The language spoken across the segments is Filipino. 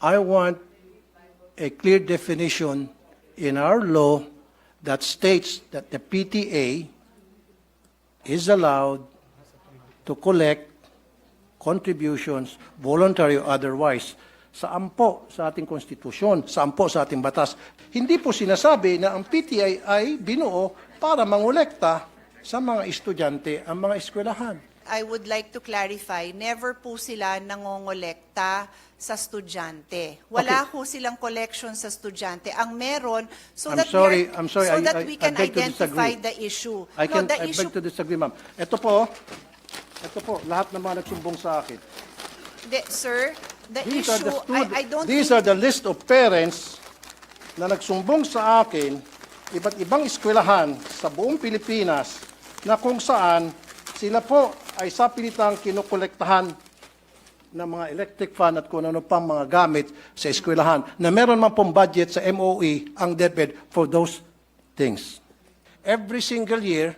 I want a clear definition in our law that states that the PTA is allowed to collect contributions, voluntary or otherwise. Saan po sa ating konstitusyon, saan po sa ating batas. Hindi po sinasabi na ang PTA ay binuo para mangolekta sa mga estudyante, ang mga eskwelahan. I would like to clarify, never po sila nangongolekta sa estudyante. Wala ho silang collection sa estudyante. Ang meron, so I'm that sorry, we can I beg to identify disagree. the issue. I No, the beg issue, to disagree, ma'am. Ito po, lahat ng mga nagsumbong sa akin. sir, the These are issue, the stud- I don't These think, are the list of parents na nagsumbong sa akin, iba't ibang eskwelahan sa buong Pilipinas na kung saan sila po ay sapilitang kinukolektahan ng mga electric fan at kung ano pang mga gamit sa eskwelahan na meron man pong budget sa MOE ang DepEd for those things. Every single year,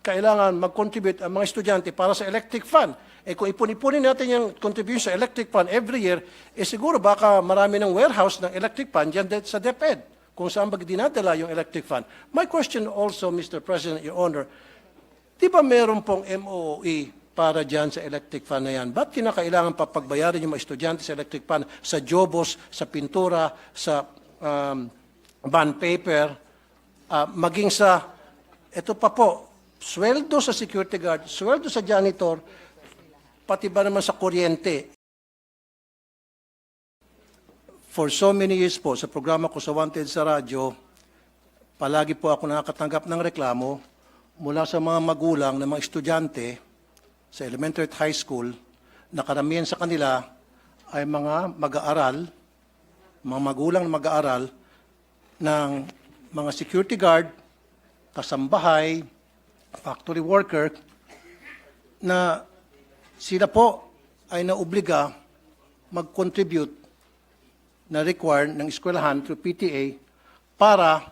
kailangan mag-contribute ang mga estudyante para sa electric fan. Eh kung ipon-ipunin natin yung contribution sa electric fan every year, eh siguro baka marami ng warehouse ng electric fan dyan sa DepEd kung saan dinadala yung electric fan. My question also, Mr. President, Your Honor, di ba meron pong MOE para dyan sa electric fan na yan? Ba't kinakailangan pa pagbayarin yung mga estudyante sa electric fan, sa jobos, sa pintura, sa bond paper, maging sa, ito pa po, sweldo sa security guard, sweldo sa janitor, pati ba naman sa kuryente. For so many years po, sa programa ko sa Wanted sa radyo, palagi po ako nakakatanggap ng reklamo mula sa mga magulang ng mga estudyante sa elementary at high school na karamihan sa kanila ay mga mag-aaral, mga magulang na mag-aaral ng mga security guard, kasambahay, factory worker, na sila po ay naobliga mag-contribute na required ng eskwelahan through PTA para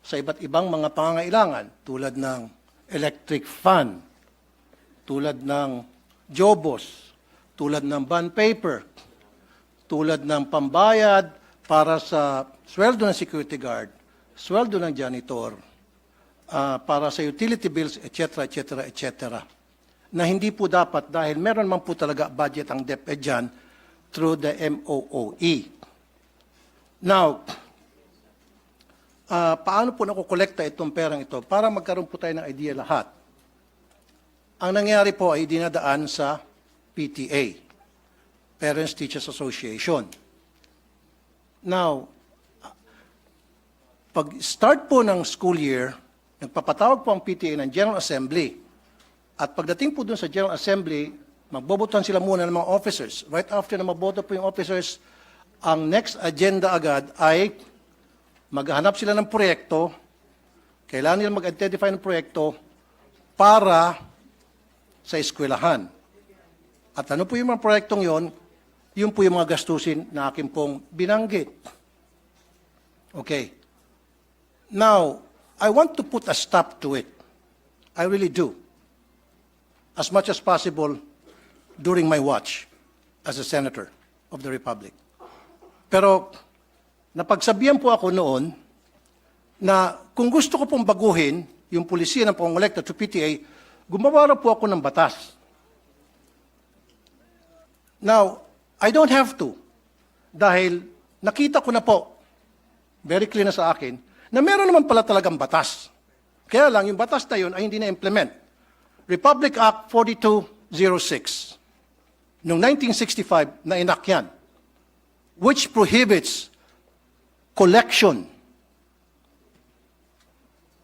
sa iba't ibang mga pangangailangan tulad ng electric fan, tulad ng jobos, tulad ng bond paper, tulad ng pambayad para sa sweldo ng security guard, sweldo ng janitor, para sa utility bills, etc., etc., etc. Na hindi po dapat dahil meron man po talaga budget ang DepEd dyan through the MOOE. Now, paano po nakukolekta itong perang ito? Para magkaroon po tayo ng idea lahat. Ang nangyari po ay dinadaan sa PTA, Parents Teachers Association. Now, pag-start po ng school year, nagpapatawag po ang PTA ng General Assembly. At pagdating po dun sa General Assembly, magbobotohan sila muna ng mga officers. Right after na maboto po yung officers, ang next agenda agad ay maghahanap sila ng proyekto, kailangan nila mag-identify ng proyekto para sa eskwelahan. At ano po yung mga proyektong yon? Yun po yung mga gastusin na akin pong binanggit. Okay. Now, I want to put a stop to it. I really do. As much as possible during my watch as a senator of the Republic. Pero napagsabihan po ako noon na kung gusto ko pong baguhin yung polisiya ng pangolekta to PTA, gumawa po ako ng batas. Now, I don't have to dahil nakita ko na po, very clear na sa akin, na meron naman pala talagang batas. Kaya lang, yung batas na yun ay hindi na-implement. Republic Act 4206 noong 1965 na enact yan, which prohibits collection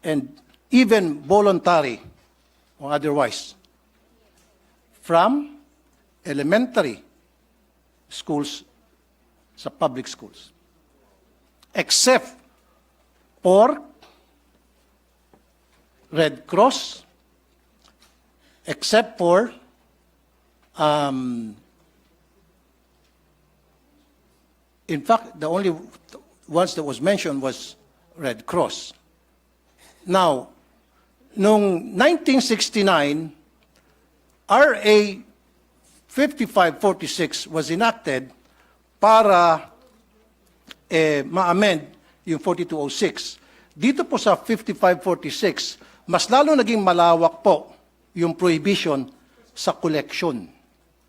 and even voluntary or otherwise from elementary schools sa public schools, except for Red Cross, except for in fact, the only ones that was mentioned was Red Cross. Now, noong 1969, RA 5546 was enacted para ma-amend yung 4206. Dito po sa 5546, mas lalo naging malawak po yung prohibition sa collection.